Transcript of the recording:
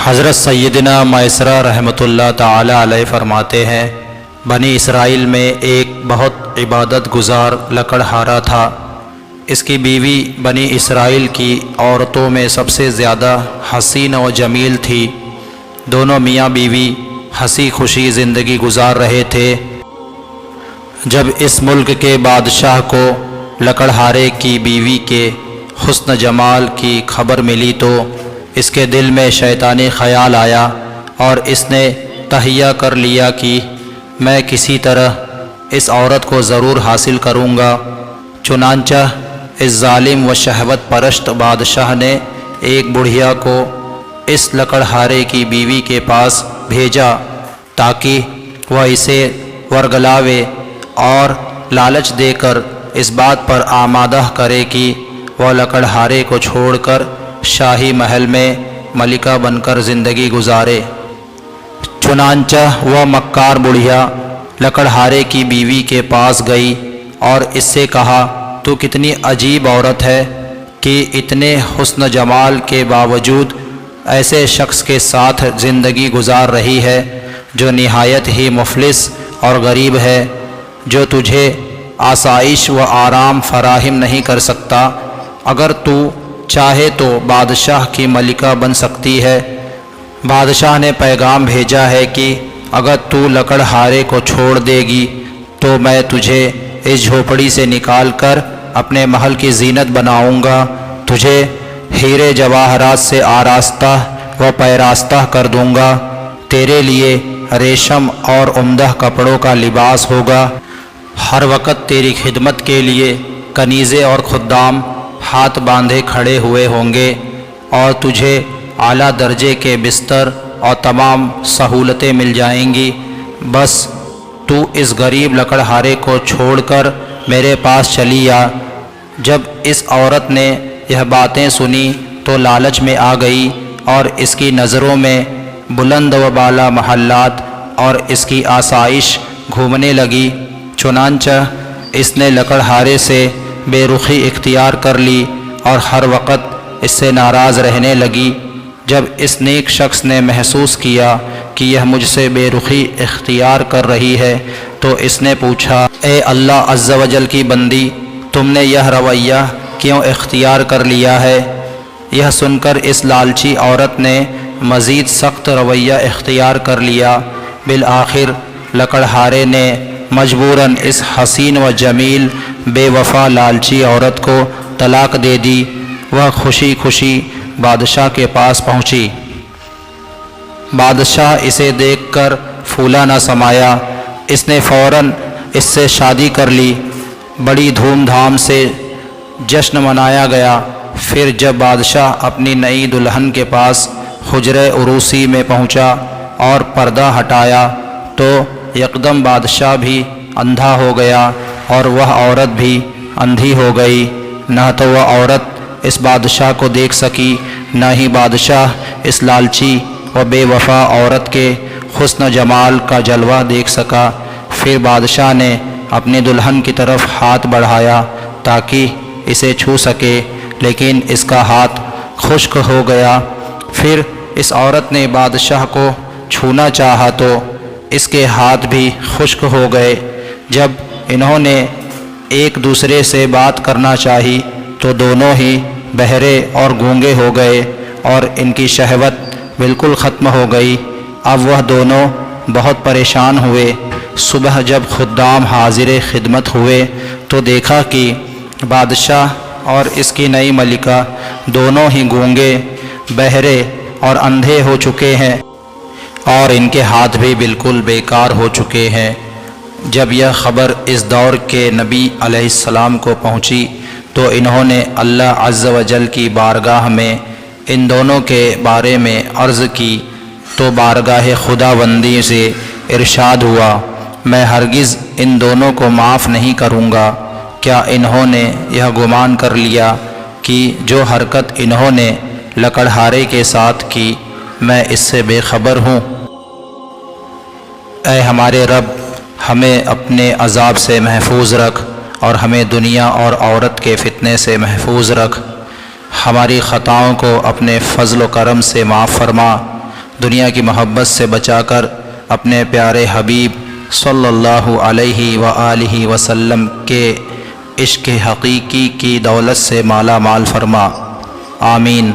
حضرت سیدنا مائسرہ رحمۃ اللہ تعالی علیہ فرماتے ہیں، بنی اسرائیل میں ایک بہت عبادت گزار لکڑہارا تھا۔ اس کی بیوی بنی اسرائیل کی عورتوں میں سب سے زیادہ حسین و جمیل تھی۔ دونوں میاں بیوی ہنسی خوشی زندگی گزار رہے تھے۔ جب اس ملک کے بادشاہ کو لکڑہارے کی بیوی کے حسن جمال کی خبر ملی تو اس کے دل میں شیطانی خیال آیا اور اس نے تہیہ کر لیا کہ میں کسی طرح اس عورت کو ضرور حاصل کروں گا۔ چنانچہ اس ظالم و شہوت پرست بادشاہ نے ایک بڑھیا کو اس لکڑہارے کی بیوی کے پاس بھیجا تاکہ وہ اسے ورگلاوے اور لالچ دے کر اس بات پر آمادہ کرے کہ وہ لکڑہارے کو چھوڑ کر شاہی محل میں ملکہ بن کر زندگی گزارے۔ چنانچہ وہ مکار بڑھیا لکڑہارے کی بیوی کے پاس گئی اور اس سے کہا، تو کتنی عجیب عورت ہے کہ اتنے حسن جمال کے باوجود ایسے شخص کے ساتھ زندگی گزار رہی ہے جو نہایت ہی مفلس اور غریب ہے، جو تجھے آسائش و آرام فراہم نہیں کر سکتا۔ اگر تو چاہے تو بادشاہ کی ملکہ بن سکتی ہے۔ بادشاہ نے پیغام بھیجا ہے کہ اگر تو لکڑہارے کو چھوڑ دے گی تو میں تجھے اس جھوپڑی سے نکال کر اپنے محل کی زینت بناؤں گا، تجھے ہیرے جواہرات سے آراستہ و پیراستہ کر دوں گا، تیرے لیے ریشم اور عمدہ کپڑوں کا لباس ہوگا، ہر وقت تیری خدمت کے لیے کنیزے اور خدام ہاتھ باندھے کھڑے ہوئے ہوں گے اور تجھے اعلیٰ درجے کے بستر اور تمام سہولتیں مل جائیں گی۔ بس تو اس غریب لکڑہارے کو چھوڑ کر میرے پاس چلی آ۔ جب اس عورت نے یہ باتیں سنی تو لالچ میں آ گئی اور اس کی نظروں میں بلند و بالا محلات اور اس کی آسائش گھومنے لگی۔ چنانچہ اس نے لکڑہارے سے بے رخی اختیار کر لی اور ہر وقت اس سے ناراض رہنے لگی۔ جب اس نیک شخص نے محسوس کیا کہ یہ مجھ سے بے رخی اختیار کر رہی ہے تو اس نے پوچھا، اے اللہ عز و جل کی بندی، تم نے یہ رویہ کیوں اختیار کر لیا ہے؟ یہ سن کر اس لالچی عورت نے مزید سخت رویہ اختیار کر لیا۔ بالآخر لکڑہارے نے مجبوراً اس حسین و جمیل بے وفا لالچی عورت کو طلاق دے دی۔ وہ خوشی خوشی بادشاہ کے پاس پہنچی۔ بادشاہ اسے دیکھ کر پھولا نہ سمایا، اس نے فوراً اس سے شادی کر لی۔ بڑی دھوم دھام سے جشن منایا گیا۔ پھر جب بادشاہ اپنی نئی دلہن کے پاس حجرہ عروسی میں پہنچا اور پردہ ہٹایا تو یکدم بادشاہ بھی اندھا ہو گیا اور وہ عورت بھی اندھی ہو گئی۔ نہ تو وہ عورت اس بادشاہ کو دیکھ سکی، نہ ہی بادشاہ اس لالچی و بے وفا عورت کے حسن جمال کا جلوہ دیکھ سکا۔ پھر بادشاہ نے اپنی دلہن کی طرف ہاتھ بڑھایا تاکہ اسے چھو سکے، لیکن اس کا ہاتھ خشک ہو گیا۔ پھر اس عورت نے بادشاہ کو چھونا چاہا تو اس کے ہاتھ بھی خشک ہو گئے۔ جب انہوں نے ایک دوسرے سے بات کرنا چاہی تو دونوں ہی بہرے اور گونگے ہو گئے اور ان کی شہوت بالکل ختم ہو گئی۔ اب وہ دونوں بہت پریشان ہوئے۔ صبح جب خدام حاضر خدمت ہوئے تو دیکھا کہ بادشاہ اور اس کی نئی ملکہ دونوں ہی گونگے، بہرے اور اندھے ہو چکے ہیں اور ان کے ہاتھ بھی بالکل بیکار ہو چکے ہیں۔ جب یہ خبر اس دور کے نبی علیہ السلام کو پہنچی تو انہوں نے اللہ عز و جل کی بارگاہ میں ان دونوں کے بارے میں عرض کی تو بارگاہ خداوندی سے ارشاد ہوا، میں ہرگز ان دونوں کو معاف نہیں کروں گا۔ کیا انہوں نے یہ گمان کر لیا کہ جو حرکت انہوں نے لکڑہارے کے ساتھ کی میں اس سے بے خبر ہوں؟ اے ہمارے رب، ہمیں اپنے عذاب سے محفوظ رکھ اور ہمیں دنیا اور عورت کے فتنے سے محفوظ رکھ۔ ہماری خطاؤں کو اپنے فضل و کرم سے معاف فرما دنیا کی محبت سے بچا کر اپنے پیارے حبیب صلی اللہ علیہ وآلہ وسلم کے عشق حقیقی کی دولت سے مالا مال فرما، آمین۔